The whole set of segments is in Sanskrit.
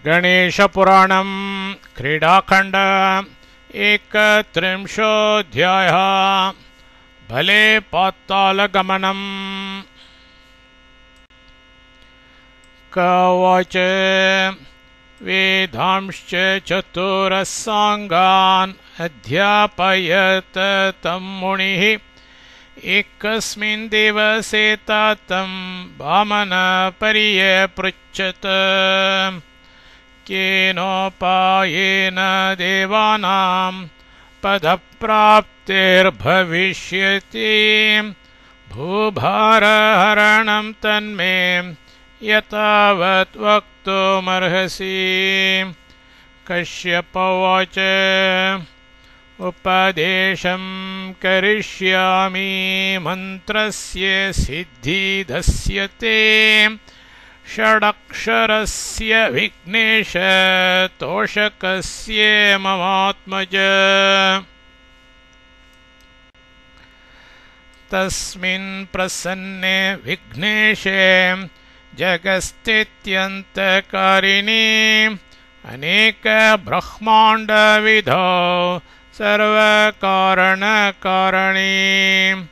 गणेशपुराणं क्रीडाखण्ड 31 भले पातालगमनम्। कवच वेदांश्च चतुरस्साङ्गान् अध्यापयत तं मुनिः। एकस्मिन् दिवसे तं वामनपर्यपृच्छत। केनोपायेन देवानां पदप्राप्तिर्भविष्यति। भूभारहरणं तन्मे यतावत् वक्तुमर्हसि। कश्यप उवाच उपदेशं करिष्यामि मन्त्रस्य सिद्धिदस्यते। षडक्षरस्य विघ्नेश तोषकस्य ममात्मज। तस्मिन् प्रसन्ने विघ्नेशे जगस्थित्यन्तकारिणी। अनेक ब्रह्माण्डविधौ सर्वकारणकारिणी।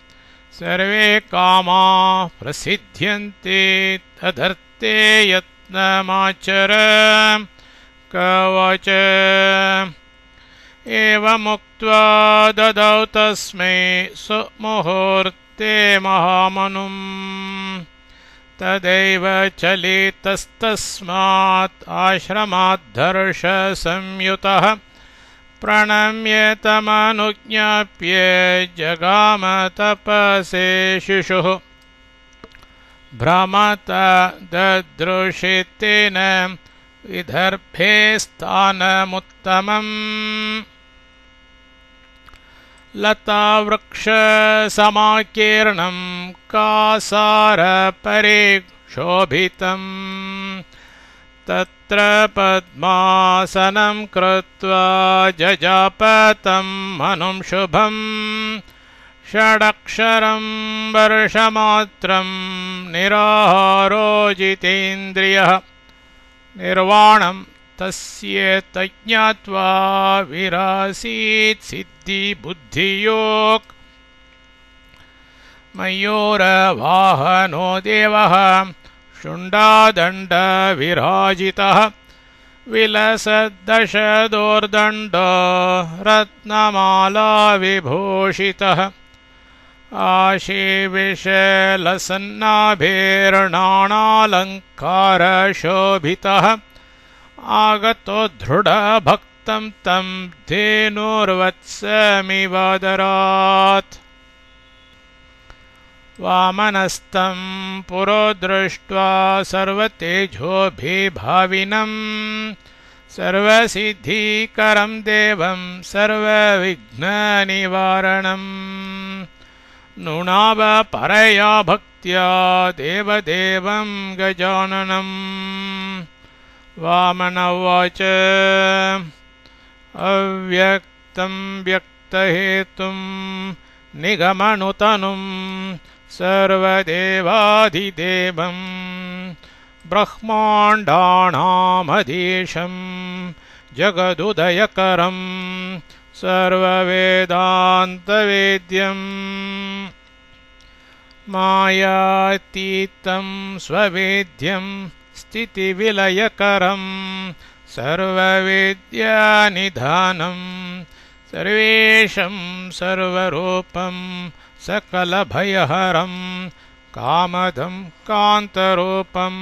सर्वे कामा प्रसिद्ध्यन्ते तदर्थे यत्नमाचर। कवच एवमुक्त्वा ददौ तस्मै सुमुहूर्ते महामनुम्। तदैव चलितस्तस्मात् आश्रमाद्धर्ष संयुतः। प्रणम्य तमनुज्ञाप्य जगाम तपसे शिशुः। भ्रमत ददृशे तेन विदर्भे स्थानमुत्तमम्। लतावृक्षसमाकीर्णं कासारपरिशोभितम्। तत्र पद्मासनं कृत्वा जजाप तं मनुं शुभम्। षडक्षरं वर्षमात्रं निराहारो जितेन्द्रियः। निर्वाणं तस्य तज्ञात्वा विरासीत् सिद्धिबुद्धियोक्। मयूरवाहनो देवः शुण्डादण्डविराजितः। विलसद्दशदोर्दण्डो रत्नमालाविभूषितः। आशीविशलसन्नाभेर्णानालङ्कारशोभितः। आगतो दृढभक्तं तं धेनुर्वत्समिवादरात्। वामनस्तं पुरो दृष्ट्वा सर्वतेजोभिभाविनं। सर्वसिद्धिकरं देवं सर्वविघ्ननिवारणम्। नुणाव परया भक्त्या देवदेवं गजाननम्। वामन उवाच अव्यक्तं व्यक्तहेतुं निगमनुतनुं सर्वदेवाधिदेवं। ब्रह्माण्डानामधीशं जगदुदयकरं सर्ववेदान्तवेद्यम्। मायातीतं स्ववेद्यं स्थितिविलयकरं सर्ववेद्यानिधानं। सर्वेशं सर्वरूपं सकलभयहरं कामदं कान्तरूपं।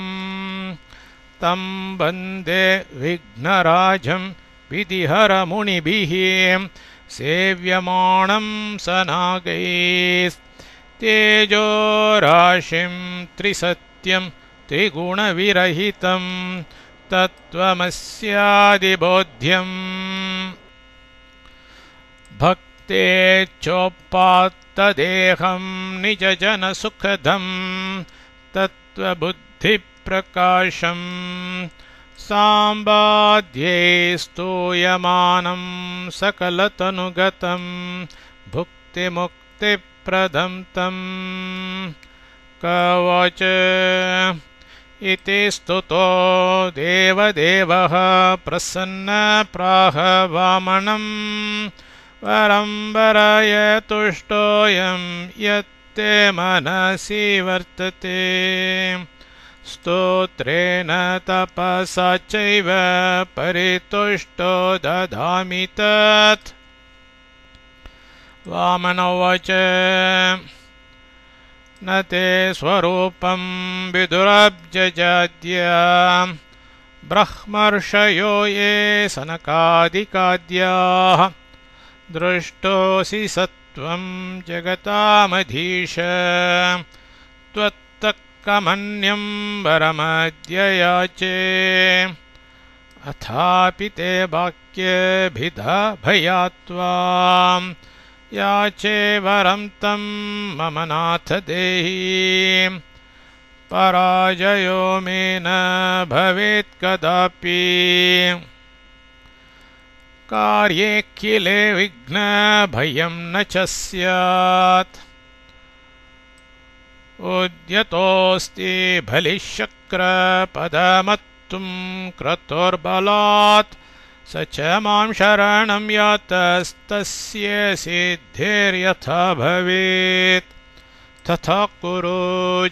तं वन्दे विघ्नराजं विधिहरमुनिभिः सेव्यमाणं सनागैस्तेजोराशिं त्रिसत्यं त्रिगुणविरहितं तत्त्वमस्यादिबोध्यम्। भक्तेच्छोपात्तदेहं निजजनसुखदं तत्त्वबुद्धिप्रकाशम्। साम्बाध्ये स्तूयमानं सकलतनुगतं भुक्तिमुक्तिप्रदं तम्। कवच इति स्तुतो देवदेवः प्रसन्न प्राह वामनं वरं वराय तुष्टोऽयं यत्ते मनसि वर्तते स्तोत्रेण तपसा चैव परितुष्टो ददामि तत् वामन उवाच न ते स्वरूपं विदुरब्जजाद्य ब्रह्मर्षयो ये सनकादिकाद्याः दृष्टोऽसि सत्वं जगतामधीश त्वत्तक्कमन्यं वरमद्य याचे अथापि ते वाक्यभिधा भयात्वां याचे वरं तं मम नाथ देहि पराजयो मे न भवेत् कदापि कार्येऽखिले विघ्नभयं न च स्यात् उद्यतोऽस्ति बलिशक्रपदमत्तुं क्रतुर्बलात् स च मां शरणं यातस्तस्य सिद्धिर्यथा भवेत् तथा कुरु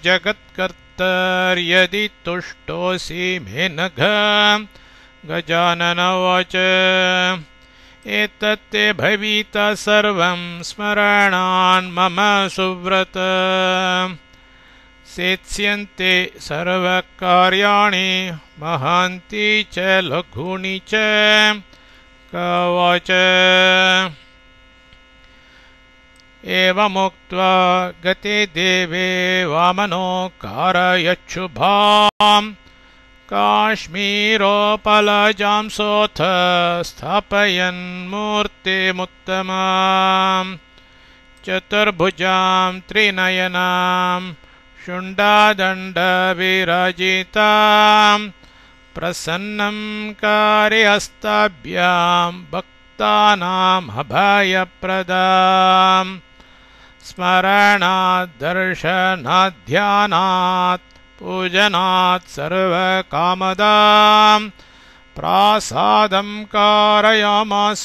जगत्कर्तर्यदि तुष्टोऽसि मे नघ गजानन उवाच एतत्ते भविता सर्वं स्मरणान् मम सुव्रत सेत्स्यन्ते सर्वकार्याणि महान्ति च लघूनि च कवाच एवमुक्त्वा गते देवे वामनो कारयच्छुभां काश्मीरोपलजां सोऽथ स्थापयन् मूर्तिमुत्तमां चतुर्भुजां त्रिनयनां शुण्डादण्डविराजितां प्रसन्नं कार्यहस्ताभ्यां भक्तानाम् अभयप्रदां स्मरणात् दर्शनात् ध्यानात् पूजनात् सर्वकामदां प्रासादं कारयामास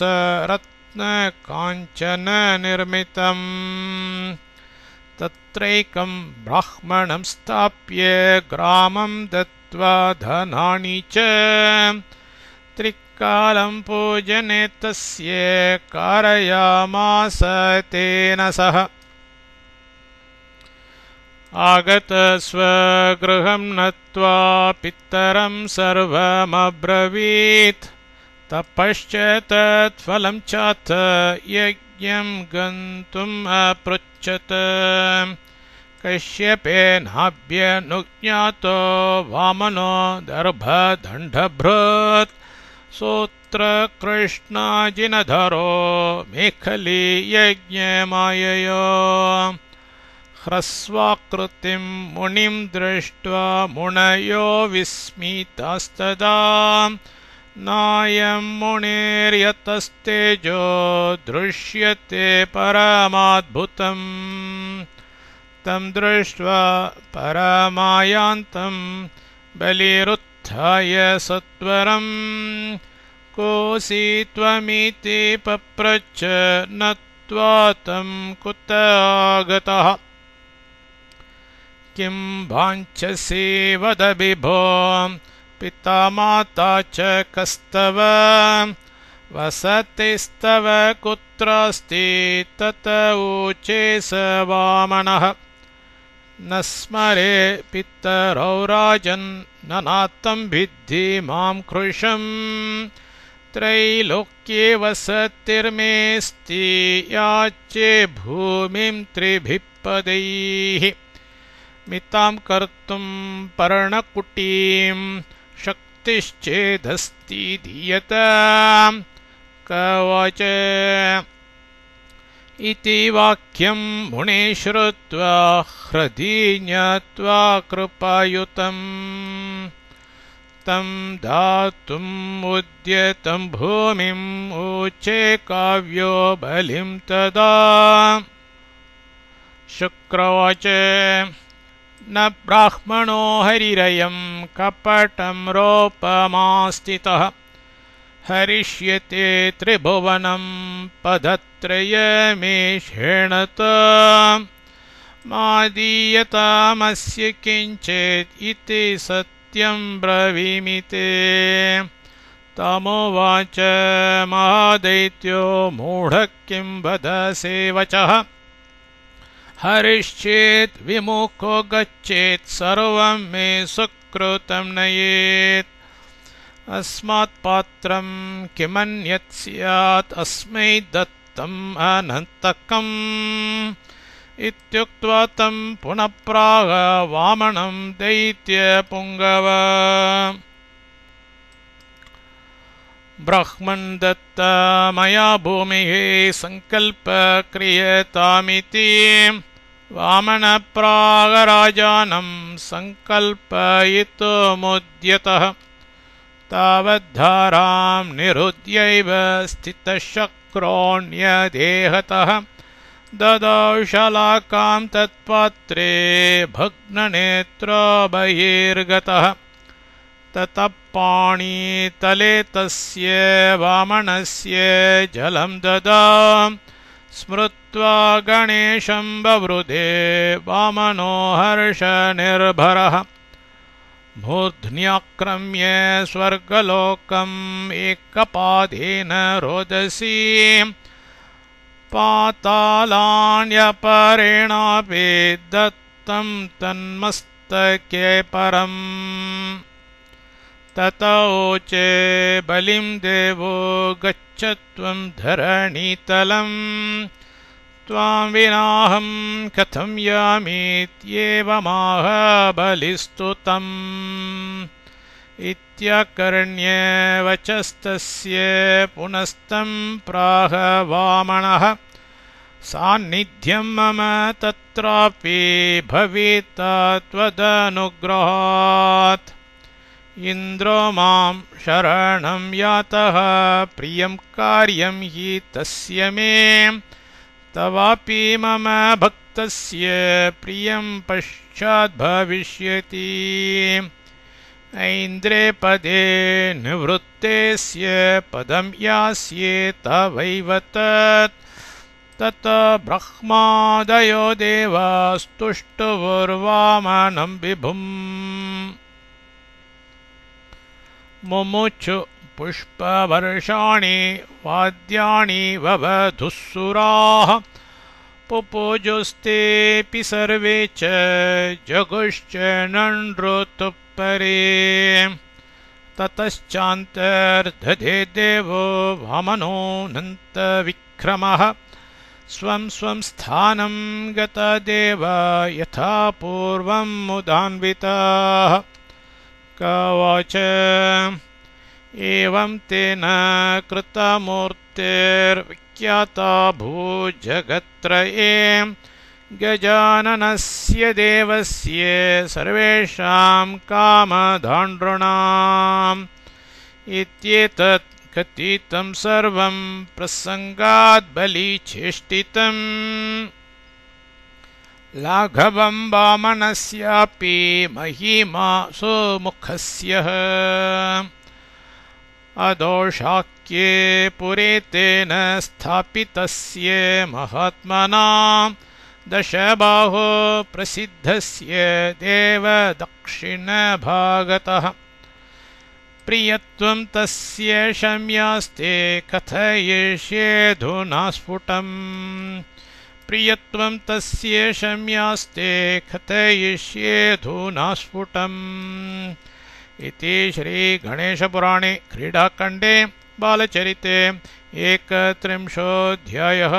रत्नकाञ्चननिर्मितम् तत्रैकं ब्राह्मणं स्थाप्य ग्रामं दत्त्वा धनानि च त्रिकालं पूजने तस्य कारयामास तेन सह आगत स्वगृहं नत्वा पितरं सर्वमब्रवीत् तपश्च तत्फलं चाथ यज्ञं गन्तुम् अपृच्छत कश्यपेनाभ्यनुज्ञातो वामनो दर्भदण्डभृत् सूत्रकृष्णाजिनधरो मेखली यज्ञमाययो ह्रस्वाकृतिं मुनिं दृष्ट्वा मुनयो विस्मितास्तदा नायं मुनिर्यतस्तेजो दृश्यते परमाद्भुतम् तं दृष्ट्वा परमायान्तं बलिरुत्थाय सत्वरं कोऽसि त्वमिति पप्रच्छ नत्वा तं कुत आगतः किं वाञ्छसि वद विभो पिता माता च कस्तव वसतिस्तव कुत्रास्ति तत ऊचे स वामनः न स्मरे पितरौ राजन् ननातं विद्धि मां कृशं त्रैलोक्ये वसतिर्मेऽस्ति याचे भूमिं त्रिभिः पदैः मितां कर्तुं पर्णकुटीं शक्तिश्चेदस्ति दीयतां कवच इति वाक्यं मुने श्रुत्वा हृदि ज्ञात्वा कृपायुतं तं दातुम् उद्यतं भूमिम् ऊचे काव्यो बलिं तदा शुक्रवाच न ब्राह्मणो हरिरयं कपटं रोपमास्थितः हरिष्यते त्रिभुवनं पदत्रयमेषेण मादीयतामस्य किञ्चित् इति सत्यं ब्रवीमि ते। तमुवाच महादैत्यो मूढः किं वदसे वचः हरिश्चेत् विमुखो गच्छेत् सर्वं मे सुकृतं नयेत् अस्मात् पात्रं किमन्यत् स्यात् अस्मै दत्तम् अनन्तकम् इत्युक्त्वा तं पुनः प्राह वामनं दैत्यपुङ्गव ब्रह्मन् दत्ता मया भूमिः सङ्कल्प क्रियतामिति वामनप्रागराजानं सङ्कल्पयितुमुद्यतः तावद्धारां निरुद्यैव स्थितशक्रोऽन्यदेहतः ददौ शलाकां तत्पात्रे भग्ननेत्रो बहिर्गतः ततः पाणितले तस्य वामनस्य जलं ददौ स्मृत्वा गणेशं बवृधे वामनो हर्षनिर्भरः मूर्ध्न्याक्रम्य स्वर्गलोकम् एकपादेन रोदसी पातालान्यपरेणापि दत्तं तन्मस्तके परम् ततोचे बलिं देवो गच्छ त्वं धरणीतलम् त्वां विनाहं कथं यामीत्येवमाह बलिस्तु तम् इत्याकर्ण्य वचस्तस्य पुनस्तं प्राह वामनः सान्निध्यं मम तत्रापि भविता त्वदनुग्रहात् इन्द्रो मां शरणं यातः प्रियं कार्यं हि तस्य मे तवापि मम भक्तस्य प्रियं पश्चात् भविष्यति ऐन्द्रे पदे निवृत्तेस्य पदं यास्ये तवैव तत् तत ब्रह्मादयो देवास्तुष्टुर्वामनं विभुम् मुमुचु पुष्पवर्षाणि वाद्यानि ववधुस्सुराः पुपूजुस्तेऽपि सर्वे च जगुश्च नृतुपरे ततश्चान्तर्दधे देवो वामनोऽनन्तविक्रमः स्वं स्वं स्थानं गतदेव यथा पूर्वं मुदान्विताः कवच एवं तेन कृतमूर्तिर्विख्याता भूजगत्त्रये गजाननस्य देवस्य सर्वेषां कामधाण्डॄणाम् इत्येतत् कथितं सर्वं प्रसङ्गात् बलिचेष्टितम् लाघवं वामनस्यापि महिमा सुमुखस्य अदोषाख्ये पुरे तेन स्थापितस्य महात्मना दशबाहो प्रसिद्धस्य देवदक्षिणभागतः प्रियत्वं तस्य शम्यास्ते कथयिष्येऽधुना स्फुटम् प्रियत्वं तस्य शम्यास्ते कथयिष्येऽधुना स्फुटम् इति श्रीगणेशपुराणे क्रीडाखण्डे बालचरिते 31 अध्यायः।